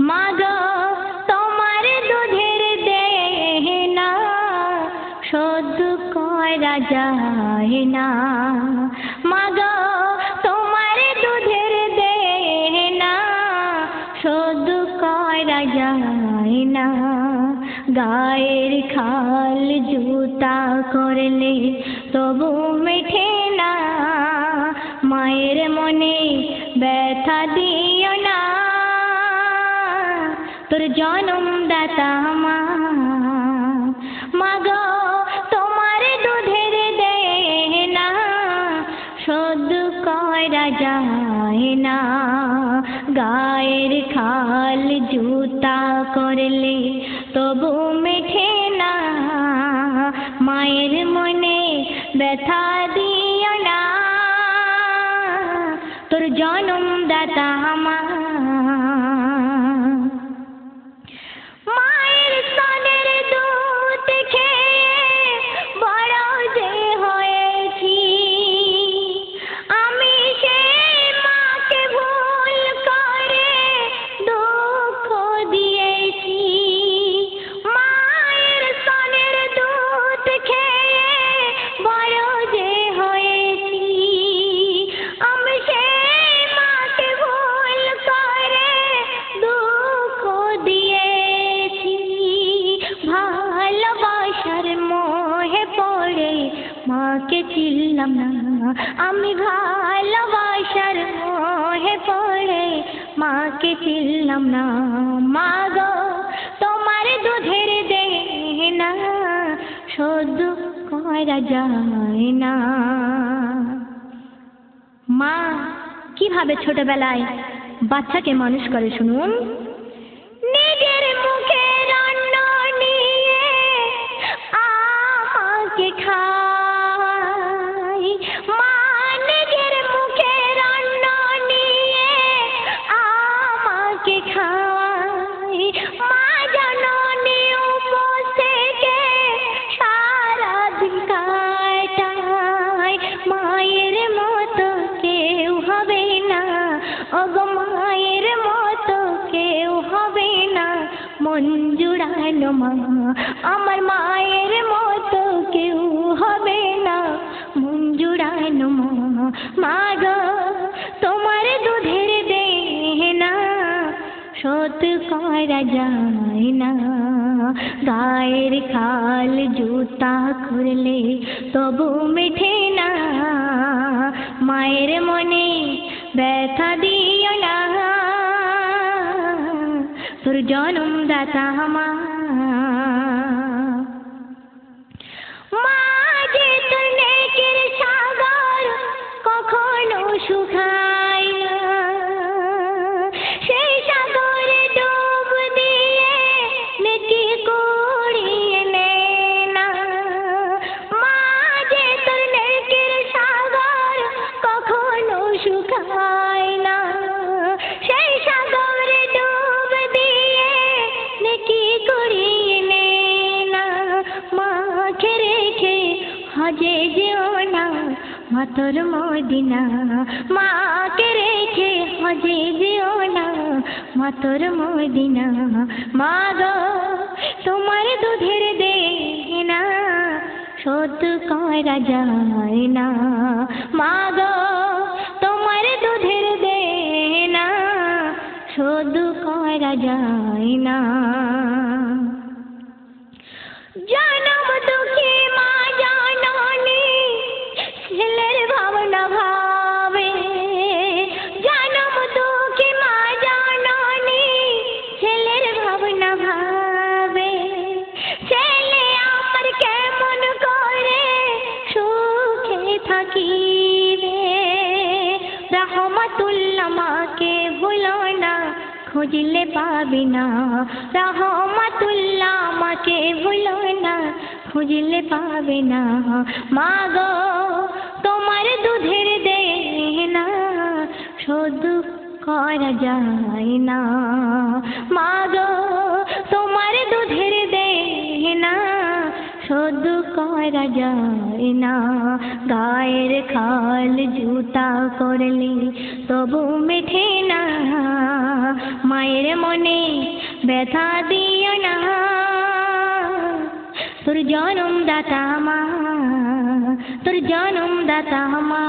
মাগো তোমার দুধের দেনা সহ্য করা যায় না। মাগো তোমার দুধের দেনা সহ্য করা যায় না। গায়ের খাল জুতা করলে তবু মেঠে না। মায়ের মনে ব্যথা দিও না, তোর জনমদাতা মা। মাগো তোমার দুধের দেনা সহ্য করা যায় না। গায়ের খাল জুতা করলে তবু মেঠে না। মায়ের মনে ব্যথা দিও না, তোর জনমদাতা মা। মায়ের স্তনের দুধ খেয়ে বড় যে হয়েছি, আমি সেই মাকে ভুল করে দুঃখ দিয়েছি। মায়ের স্তনের দুধ খেয়ে বড় যে হয়েছি, আমি সেই মাকে ভুল করে দুঃখ দিয়েছি। ভালোবাসার মোহে পড়ে মাকে চিনলাম না, আমি ভালোবাসার মোহে পড়ে মাকে চিনলাম না। মাগো তোমার দুধের দেনা সহ্য করা যায় না। মা কিভাবে ছোটবেলায় বাচ্চাকে মানুষ করে শুনুন। নিজের মুখে রান্না নিয়ে আমাকে খায়। মা নিজের মুখে রান্না নিয়ে আমাকে খায়। মা জননী উপোস থেকে সারাদিন কাটায়। মায়ের মতো কেউ হবে না, ওগো মায়ের মতো কেউ হবে না। মন জুড়ানো মা, আমার মায়ের মতো কেউ হবে না। মন জুড়ানো মা। মাগো তোমার দুধের দেনা শোধ করা যায় না। গায়ের খাল জুতা খুললে তবু মেঠে না। মায়ের মনে ব্যথা দিও না, তোর জনমদাতা মা। মা যে তোর নেকের সাগর কখনো শুকায় না, সেই সাগরে ডুব দিয়ে নেকি কুড়িয়ে নে না। মা যে তোর নেকের সাগর কখনো শুকায় না, সেই সাগরে ডুব দিয়ে নেকি কুড়িয়ে নে না। মাকে রেখে হজে যেও না মা তোর মদিনা। মাকে রেখে হজে যেও না মা তোর মদিনা। মাগো তোমার দুধের দেনা শোধ করা যায় না। মাগো তোমার দুধের দেনা শোধ করা যায় না। জনম দুঃখী মা জননী ছেলের ভাবনা ভাবে। জনম দুঃখী মা জননী ছেলের ভাবনা ভাবে। ছেলে আমার কেমন করে সুখে থাকিবে। রহমতুল্লাহ মাকে ভুলো না, খুঁজলে পাবি না। রহমতুল্লাহ মাকে ভুলো না, খুঁজলে পাবে না। মাগো তোমার দুধের দেনা শোধ করা যায় না। মাগো তোমার দুধের দেনা শোধ করা যায় না। গায়ের খাল জুতা করলে তবু মেঠে না, মায়ের মনে ব্যথা দিও না। তোর জনমদাতা মা, তোর জনমদাতা মা।